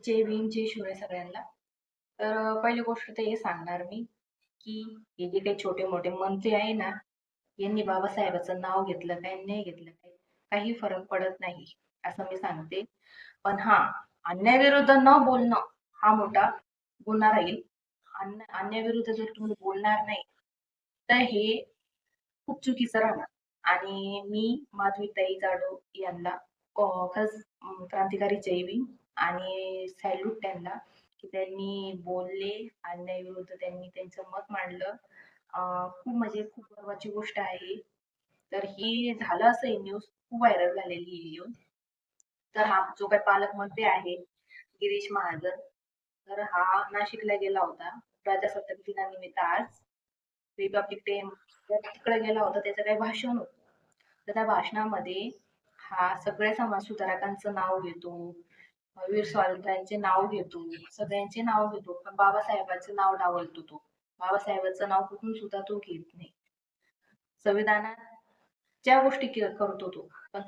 जय भीम, जय शिवराय सगळ्यांना. तर पहिली गोष्ट तर हे सांगणार मी, की हे जे काही छोटे-मोठे मंत्री आहे ना, यांनी बाबासाहेबाचं नाव घेतलं काय, नाही घेतलं काय, काही फरक पडत नाही, असं मी सांगते. पण हां, अन्यायाविरुद्ध न बोलणं हा मोठा गुन्हा राहील. अन्यायाविरुद्ध जर तुम्ही बोलणार नाही, तर हे खूप चुकीचं राहणार. आणि मी माधवीताई जाधव यांना खरंच क्रांतिकारी जय भीम आणि सॅल्यूट त्यांना, की त्यांनी बोलले, अन्यायाविरुद्ध त्यांनी त्यांचं मत मांडलं. खूप म्हणजे खूप गर्वाची गोष्ट आहे. तर ही झालं असं ही न्यूज खूप व्हायरल झालेली ही न्यूज. तर हा जो काही पालकमंत्री आहे गिरीश महाजन, तर हा नाशिकला गेला होता प्रजासत्ताक दिनानिमित्त आज रिपब्लिक डे तिकडे गेला होता. त्याचं काही भाषण होतं. तर त्या भाषणामध्ये हा सगळ्या समाजसुधारकांचं नाव घेतो, वीर सावरकरांचे नाव घेतो, सगळ्यांचे नाव घेतो, पण बाबासाहेबांचं नाव डावलतो तो. बाबासाहेबांचं नाव कुठून सुद्धा तो घेत नाही. संविधानात ज्या गोष्टी करतो तो, पण